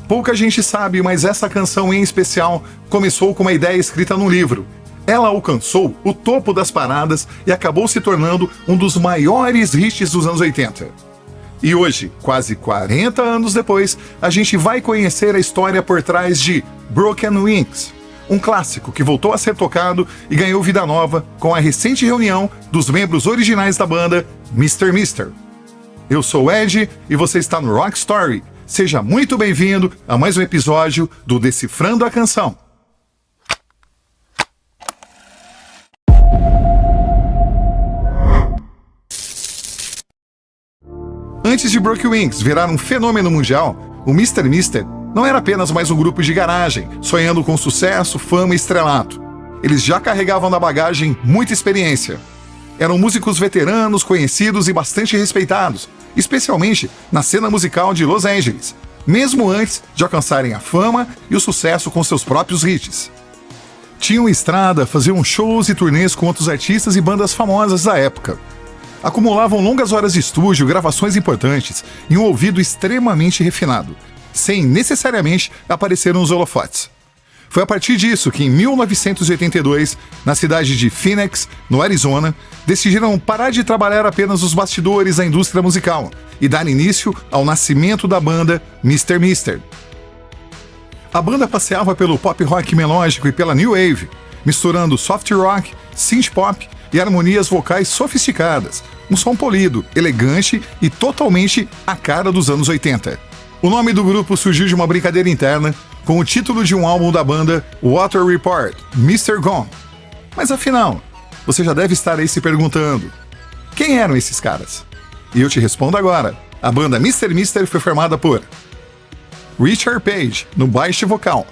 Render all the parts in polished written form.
Pouca gente sabe, mas essa canção em especial começou com uma ideia escrita num livro. Ela alcançou o topo das paradas e acabou se tornando um dos maiores hits dos anos 80. E hoje, quase 40 anos depois, a gente vai conhecer a história por trás de Broken Wings, um clássico que voltou a ser tocado e ganhou vida nova com a recente reunião dos membros originais da banda Mr. Mister. Eu sou o Ed e você está no Rock Story. Seja muito bem-vindo a mais um episódio do Decifrando a Canção. Antes de Broken Wings virar um fenômeno mundial, o Mr. Mister não era apenas mais um grupo de garagem, sonhando com sucesso, fama e estrelato. Eles já carregavam na bagagem muita experiência. Eram músicos veteranos, conhecidos e bastante respeitados, especialmente na cena musical de Los Angeles, mesmo antes de alcançarem a fama e o sucesso com seus próprios hits. Tinham estrada, faziam shows e turnês com outros artistas e bandas famosas da época. Acumulavam longas horas de estúdio, gravações importantes e um ouvido extremamente refinado, sem necessariamente aparecer nos holofotes. Foi a partir disso que, em 1982, na cidade de Phoenix, no Arizona, decidiram parar de trabalhar apenas os bastidores da indústria musical e dar início ao nascimento da banda Mr. Mister. A banda passeava pelo pop rock melódico e pela new wave, misturando soft rock, synth pop e harmonias vocais sofisticadas, um som polido, elegante e totalmente a cara dos anos 80. O nome do grupo surgiu de uma brincadeira interna com o título de um álbum da banda, Water Report, Mr. Gone. Mas afinal, você já deve estar aí se perguntando, quem eram esses caras? E eu te respondo agora. A banda Mr. Mister foi formada por Richard Page, no baixo e vocal.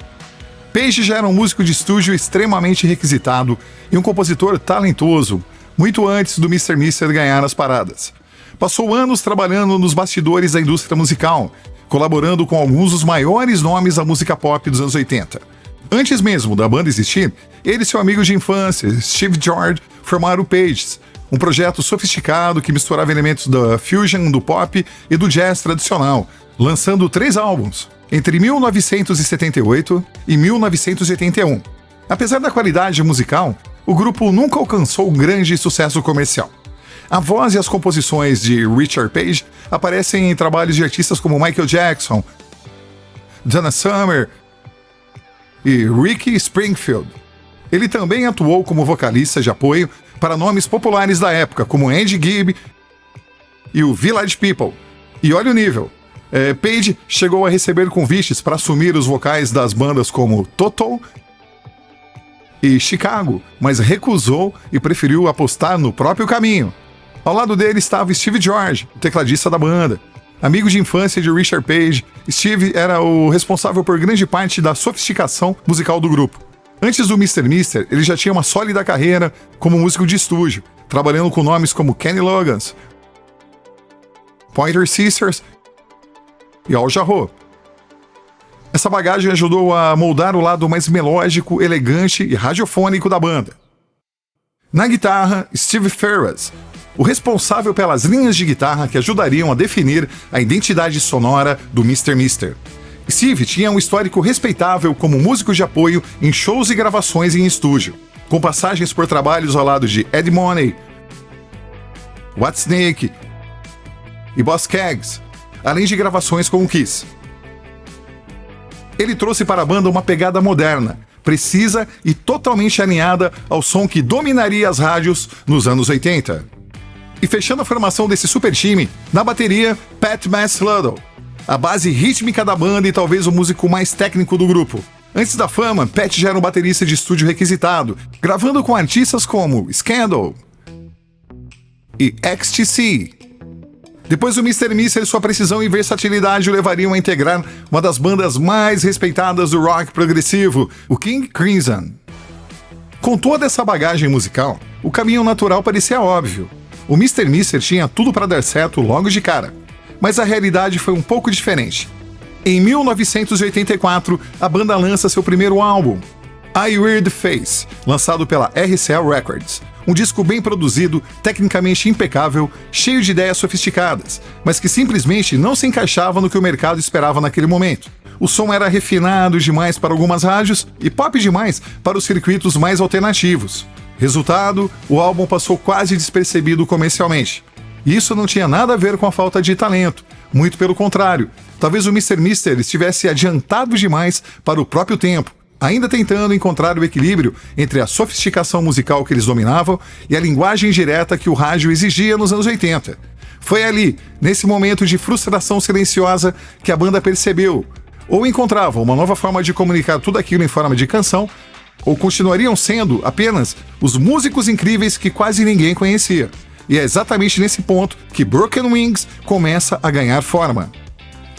Page já era um músico de estúdio extremamente requisitado e um compositor talentoso, muito antes do Mr. Mister ganhar as paradas. Passou anos trabalhando nos bastidores da indústria musical, colaborando com alguns dos maiores nomes da música pop dos anos 80. Antes mesmo da banda existir, ele e seu amigo de infância, Steve George, formaram o Pages, um projeto sofisticado que misturava elementos da fusion, do pop e do jazz tradicional, lançando 3 álbuns, entre 1978 e 1981. Apesar da qualidade musical, o grupo nunca alcançou um grande sucesso comercial. A voz e as composições de Richard Page aparecem em trabalhos de artistas como Michael Jackson, Donna Summer e Ricky Springfield. Ele também atuou como vocalista de apoio para nomes populares da época, como Andy Gibb e o Village People. E olha o nível. Page chegou a receber convites para assumir os vocais das bandas como Toto e Chicago, mas recusou e preferiu apostar no próprio caminho. Ao lado dele estava Steve George, o tecladista da banda. Amigo de infância de Richard Page, Steve era o responsável por grande parte da sofisticação musical do grupo. Antes do Mr. Mister, ele já tinha uma sólida carreira como músico de estúdio, trabalhando com nomes como Kenny Loggins, Pointer Sisters e Al Jarreau. Essa bagagem ajudou a moldar o lado mais melódico, elegante e radiofônico da banda. Na guitarra, Steve Ferraz, o responsável pelas linhas de guitarra que ajudariam a definir a identidade sonora do Mr. Mister. Steve tinha um histórico respeitável como músico de apoio em shows e gravações em estúdio, com passagens por trabalhos ao lado de Eddie Money, Whitesnake e Boss Skaggs, além de gravações com o Kiss. Ele trouxe para a banda uma pegada moderna, precisa e totalmente alinhada ao som que dominaria as rádios nos anos 80. E fechando a formação desse super time, na bateria, Pat Maslow, a base rítmica da banda e talvez o músico mais técnico do grupo. Antes da fama, Pat já era um baterista de estúdio requisitado, gravando com artistas como Scandal e XTC. Depois do Mr. Mister, sua precisão e versatilidade o levariam a integrar uma das bandas mais respeitadas do rock progressivo, o King Crimson. Com toda essa bagagem musical, o caminho natural parecia óbvio. O Mr. Mister tinha tudo para dar certo logo de cara, mas a realidade foi um pouco diferente. Em 1984, a banda lança seu primeiro álbum, I Wear the Face, lançado pela RCA Records. Um disco bem produzido, tecnicamente impecável, cheio de ideias sofisticadas, mas que simplesmente não se encaixava no que o mercado esperava naquele momento. O som era refinado demais para algumas rádios e pop demais para os circuitos mais alternativos. Resultado, o álbum passou quase despercebido comercialmente. Isso não tinha nada a ver com a falta de talento, muito pelo contrário. Talvez o Mr. Mister estivesse adiantado demais para o próprio tempo, ainda tentando encontrar o equilíbrio entre a sofisticação musical que eles dominavam e a linguagem direta que o rádio exigia nos anos 80. Foi ali, nesse momento de frustração silenciosa, que a banda percebeu: ou encontravam uma nova forma de comunicar tudo aquilo em forma de canção, ou continuariam sendo apenas os músicos incríveis que quase ninguém conhecia. E é exatamente nesse ponto que Broken Wings começa a ganhar forma.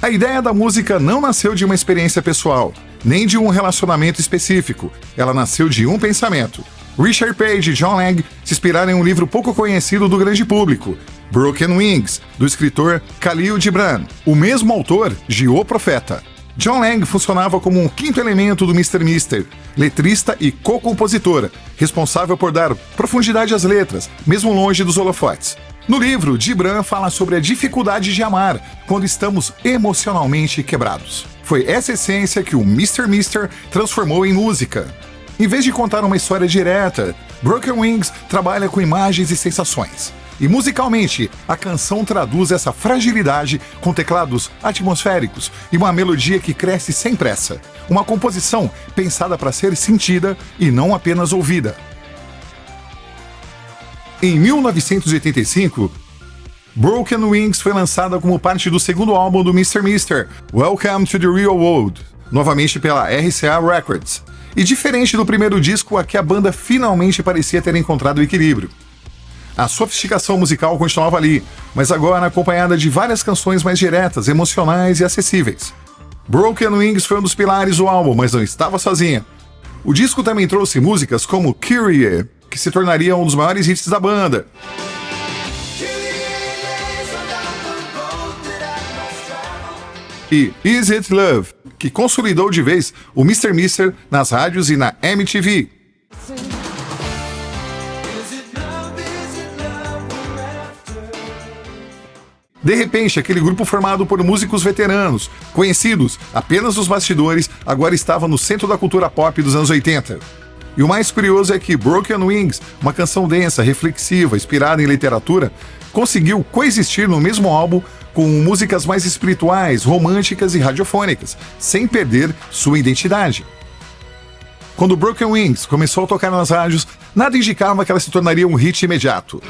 A ideia da música não nasceu de uma experiência pessoal, nem de um relacionamento específico. Ela nasceu de um pensamento. Richard Page e John Lang se inspiraram em um livro pouco conhecido do grande público, Broken Wings, do escritor Khalil Gibran, o mesmo autor de O Profeta. John Lang funcionava como um quinto elemento do Mr. Mister, letrista e co-compositora, responsável por dar profundidade às letras, mesmo longe dos holofotes. No livro, Gibran fala sobre a dificuldade de amar quando estamos emocionalmente quebrados. Foi essa essência que o Mr. Mister transformou em música. Em vez de contar uma história direta, Broken Wings trabalha com imagens e sensações. E musicalmente, a canção traduz essa fragilidade com teclados atmosféricos e uma melodia que cresce sem pressa. Uma composição pensada para ser sentida e não apenas ouvida. Em 1985, Broken Wings foi lançada como parte do segundo álbum do Mr. Mister, Welcome to the Real World, novamente pela RCA Records. E diferente do primeiro disco, aqui a banda finalmente parecia ter encontrado o equilíbrio. A sofisticação musical continuava ali, mas agora acompanhada de várias canções mais diretas, emocionais e acessíveis. Broken Wings foi um dos pilares do álbum, mas não estava sozinha. O disco também trouxe músicas como Kyrie, que se tornaria um dos maiores hits da banda, e Is It Love, que consolidou de vez o Mr. Mister nas rádios e na MTV. De repente, aquele grupo formado por músicos veteranos, conhecidos apenas nos bastidores, agora estava no centro da cultura pop dos anos 80. E o mais curioso é que Broken Wings, uma canção densa, reflexiva, inspirada em literatura, conseguiu coexistir no mesmo álbum com músicas mais espirituais, românticas e radiofônicas, sem perder sua identidade. Quando Broken Wings começou a tocar nas rádios, nada indicava que ela se tornaria um hit imediato.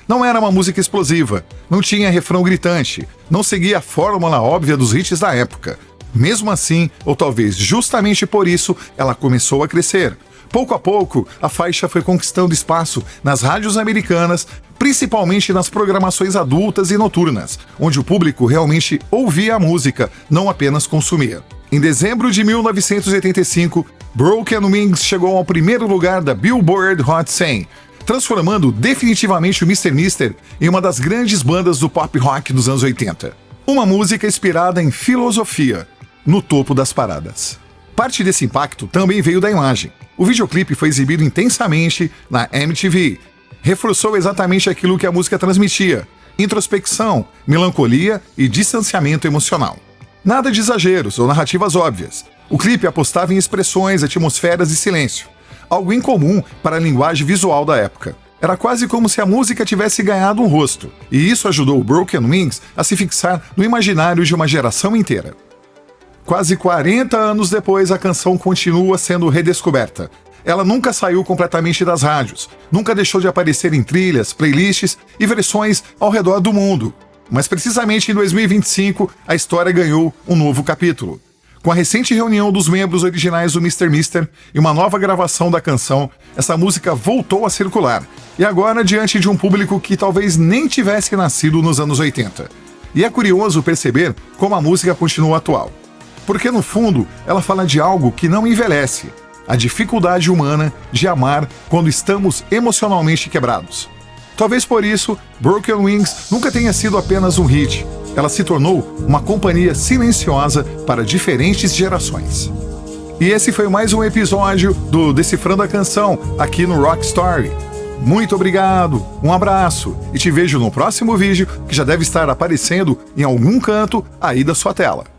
Não era uma música explosiva, não tinha refrão gritante, não seguia a fórmula óbvia dos hits da época. Mesmo assim, ou talvez justamente por isso, ela começou a crescer. Pouco a pouco, a faixa foi conquistando espaço nas rádios americanas, principalmente nas programações adultas e noturnas, onde o público realmente ouvia a música, não apenas consumia. Em dezembro de 1985, Broken Wings chegou ao primeiro lugar da Billboard Hot 100, transformando definitivamente o Mr. Mister em uma das grandes bandas do pop rock dos anos 80. Uma música inspirada em filosofia, no topo das paradas. Parte desse impacto também veio da imagem. O videoclipe foi exibido intensamente na MTV. Reforçou exatamente aquilo que a música transmitia: introspecção, melancolia e distanciamento emocional. Nada de exageros ou narrativas óbvias. O clipe apostava em expressões, atmosferas e silêncio. Algo incomum para a linguagem visual da época. Era quase como se a música tivesse ganhado um rosto, e isso ajudou Broken Wings a se fixar no imaginário de uma geração inteira. Quase 40 anos depois, a canção continua sendo redescoberta. Ela nunca saiu completamente das rádios, nunca deixou de aparecer em trilhas, playlists e versões ao redor do mundo. Mas precisamente em 2025, a história ganhou um novo capítulo. Com a recente reunião dos membros originais do Mr. Mister e uma nova gravação da canção, essa música voltou a circular, e agora diante de um público que talvez nem tivesse nascido nos anos 80. E é curioso perceber como a música continua atual. Porque no fundo, ela fala de algo que não envelhece: a dificuldade humana de amar quando estamos emocionalmente quebrados. Talvez por isso, Broken Wings nunca tenha sido apenas um hit. Ela se tornou uma companhia silenciosa para diferentes gerações. E esse foi mais um episódio do Decifrando a Canção, aqui no Rock Story. Muito obrigado, um abraço e te vejo no próximo vídeo que já deve estar aparecendo em algum canto aí da sua tela.